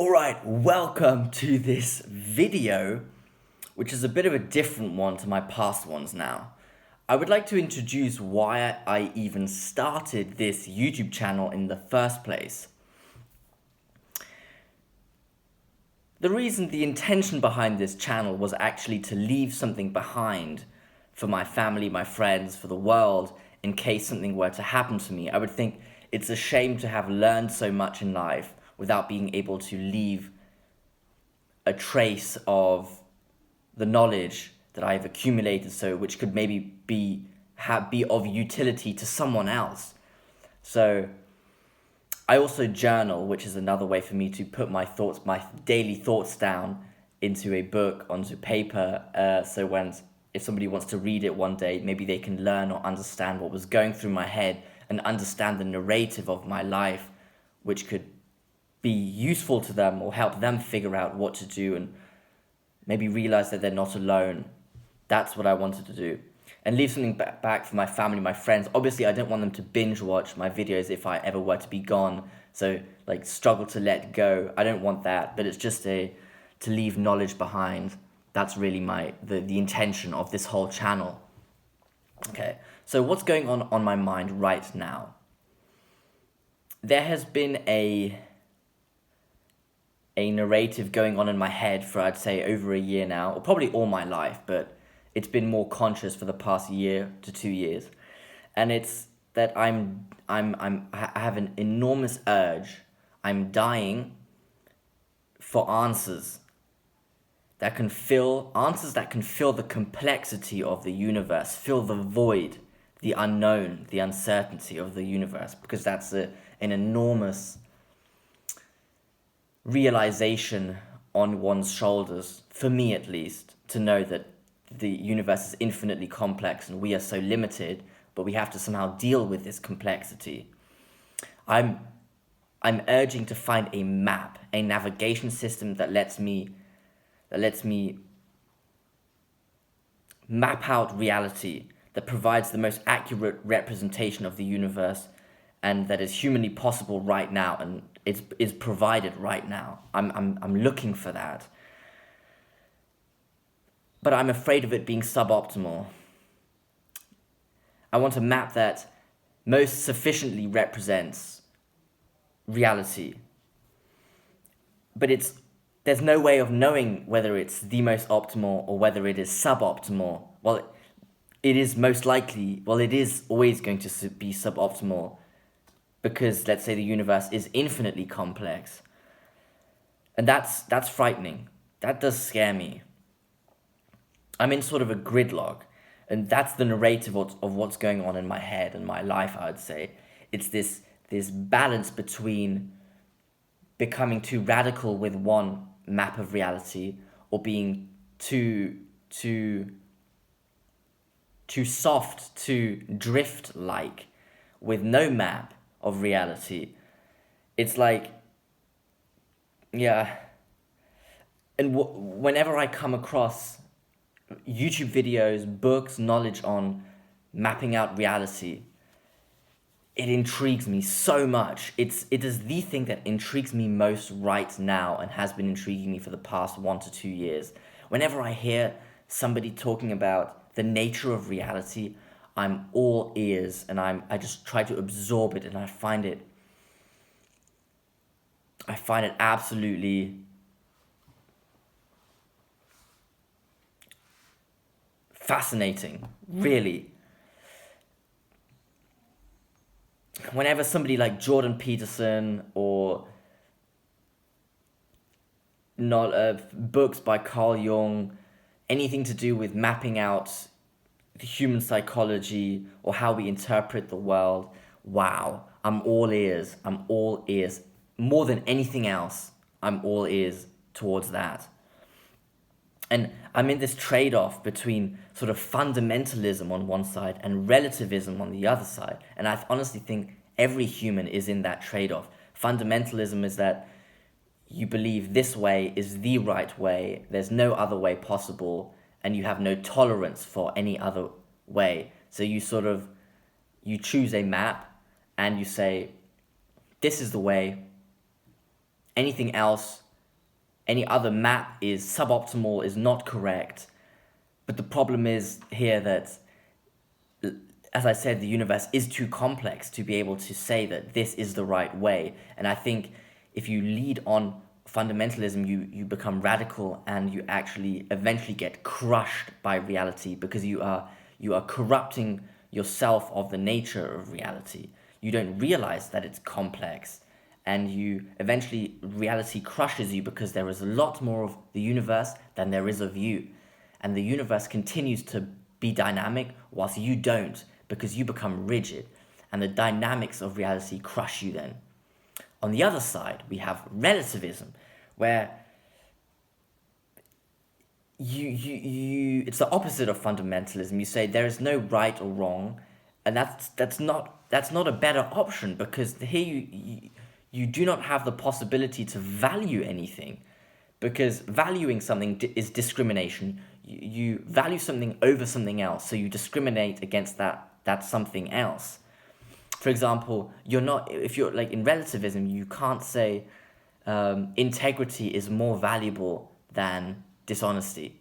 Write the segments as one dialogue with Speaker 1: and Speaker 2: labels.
Speaker 1: Alright, welcome to this video, which is a bit of a different one to my past ones now. I would like to introduce why I even started this YouTube channel in the first place. The intention behind this channel was actually to leave something behind for my family, my friends, for the world, in case something were to happen to me. I would think it's a shame to have learned so much in life without being able to leave a trace of the knowledge that I've accumulated, so which could maybe be of utility to someone else. So I also journal, which is another way for me to put my thoughts, my daily thoughts down into a book, onto paper, so if somebody wants to read it one day, maybe they can learn or understand what was going through my head and understand the narrative of my life, which could be useful to them or help them figure out what to do and maybe realize that they're not alone. That's what I wanted to do. And leave something back for my family, my friends. Obviously, I don't want them to binge watch my videos if I ever were to be gone. So, struggle to let go. I don't want that, but it's just to leave knowledge behind. That's really the intention of this whole channel. Okay, so what's going on my mind right now? There has been a narrative going on in my head for, I'd say, over a year now, or probably all my life, but it's been more conscious for the past year to 2 years. And it's that I have an enormous urge. I'm dying for answers that can fill the complexity of the universe, fill the void, the unknown, the uncertainty of the universe, because that's an enormous realization on one's shoulders, for me at least, to know that the universe is infinitely complex and we are so limited, but we have to somehow deal with this complexity. I'm urging to find a map, a navigation system that lets me map out reality, that provides the most accurate representation of the universe and that is humanly possible right now and is provided right now. I'm looking for that. But I'm afraid of it being suboptimal. I want a map that most sufficiently represents reality. But there's no way of knowing whether it's the most optimal or whether it is suboptimal. Well, it is always going to be suboptimal because, let's say, the universe is infinitely complex. And that's frightening. That does scare me. I'm in sort of a gridlock, and that's the narrative of what's going on in my head and my life, I would say. It's this balance between becoming too radical with one map of reality or being too soft, too drift-like with no map of reality. It's like, yeah. And whenever I come across YouTube videos, books, knowledge on mapping out reality, it intrigues me so much. It is the thing that intrigues me most right now and has been intriguing me for the past 1 to 2 years. Whenever I hear somebody talking about the nature of reality, I'm all ears and I just try to absorb it, and I find it absolutely fascinating, really. Whenever somebody like Jordan Peterson or books by Carl Jung, anything to do with mapping out the human psychology or how we interpret the world, wow, I'm all ears. I'm all ears. More than anything else, I'm all ears towards that. And I'm in this trade-off between sort of fundamentalism on one side and relativism on the other side. And I honestly think every human is in that trade-off. Fundamentalism is that you believe this way is the right way, there's no other way possible, and you have no tolerance for any other way. So you choose a map and you say, this is the way, anything else any other map is suboptimal, is not correct. But the problem is here that, as I said, the universe is too complex to be able to say that this is the right way. And I think if you lead on fundamentalism, you become radical, and you actually eventually get crushed by reality, because you are corrupting yourself of the nature of reality. You don't realize that it's complex, and you eventually, reality crushes you because there is a lot more of the universe than there is of you. And the universe continues to be dynamic whilst you don't, because you become rigid, and the dynamics of reality crush you then. On the other side, we have relativism, where it's the opposite of fundamentalism. You say there is no right or wrong, and that's not a better option, because here you do not have the possibility to value anything, because valuing something is discrimination. You value something over something else, so you discriminate against that something else. For example, if you're like in relativism, you can't say integrity is more valuable than dishonesty.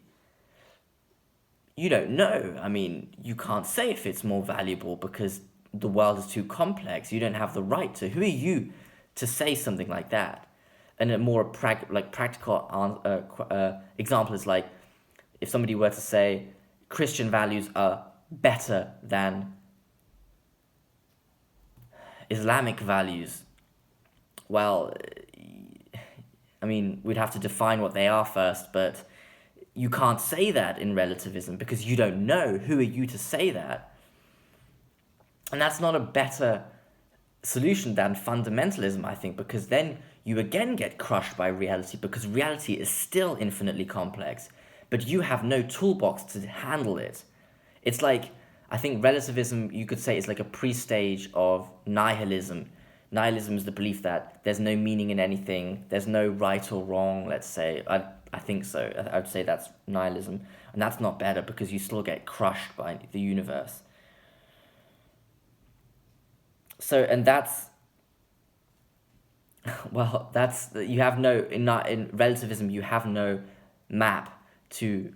Speaker 1: You don't know. I mean, you can't say if it's more valuable, because the world is too complex. You don't have the right to. Who are you to say something like that? And a more practical example is like, if somebody were to say Christian values are better than Islamic values, well, I mean, we'd have to define what they are first, but you can't say that in relativism, because you don't know. Who are you to say that? And that's not a better solution than fundamentalism, I think, because then you again get crushed by reality, because reality is still infinitely complex, but you have no toolbox to handle it. It's like, I think relativism, you could say, is like a pre-stage of nihilism. Nihilism is the belief that there's no meaning in anything, there's no right or wrong, let's say. I think so. I would say that's nihilism. And that's not better, because you still get crushed by the universe. So, and that's, well, you have no, in relativism, you have no map to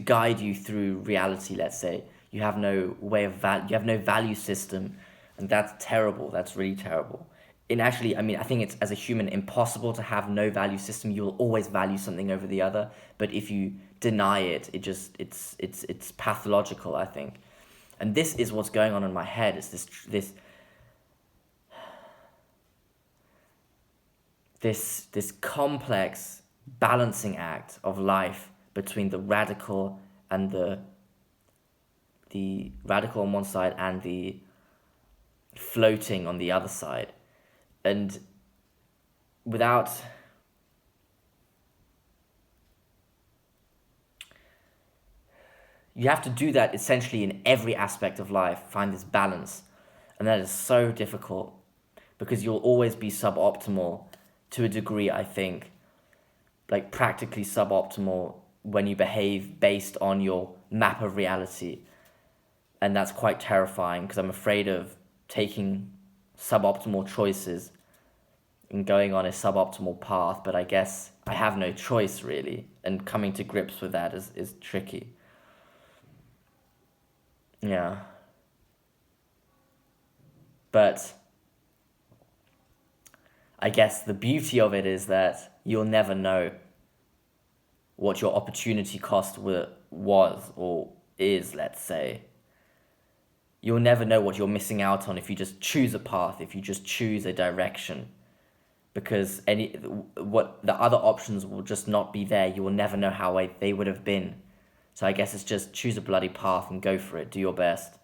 Speaker 1: guide you through reality, let's say. You have no way of you have no value system, and that's terrible. That's really terrible. And actually, I mean, I think it's, as a human, impossible to have no value system. You'll always value something over the other, but if you deny it, it's pathological, I think. And this is what's going on in my head. It's this complex balancing act of life between the radical and the radical on one side and the floating on the other side. And without you have to do that essentially in every aspect of life, find this balance. And that is so difficult, because you'll always be suboptimal to a degree, I think, like practically suboptimal when you behave based on your map of reality. And that's quite terrifying, because I'm afraid of taking suboptimal choices and going on a suboptimal path, but I guess I have no choice, really, and coming to grips with that is tricky. Yeah. But I guess the beauty of it is that you'll never know what your opportunity cost was or is, let's say. You'll never know what you're missing out on if you just choose a path, if you just choose a direction. Because what the other options will just not be there. You will never know how they would have been. So I guess it's just choose a bloody path and go for it. Do your best.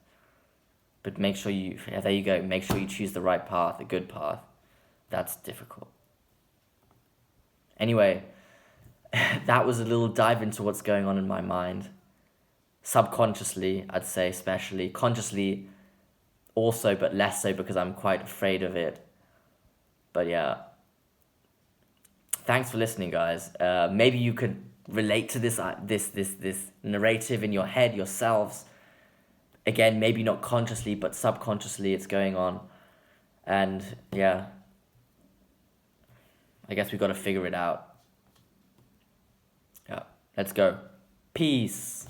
Speaker 1: But make sure there you go. Make sure you choose the right path, a good path. That's difficult. Anyway, that was a little dive into what's going on in my mind. Subconsciously, I'd say, especially. Consciously also, but less so, because I'm quite afraid of it. But yeah. Thanks for listening, guys. Maybe you could relate to this narrative in your head yourselves. Again, maybe not consciously, but subconsciously it's going on. And yeah, I guess we've got to figure it out. Let's go. Peace.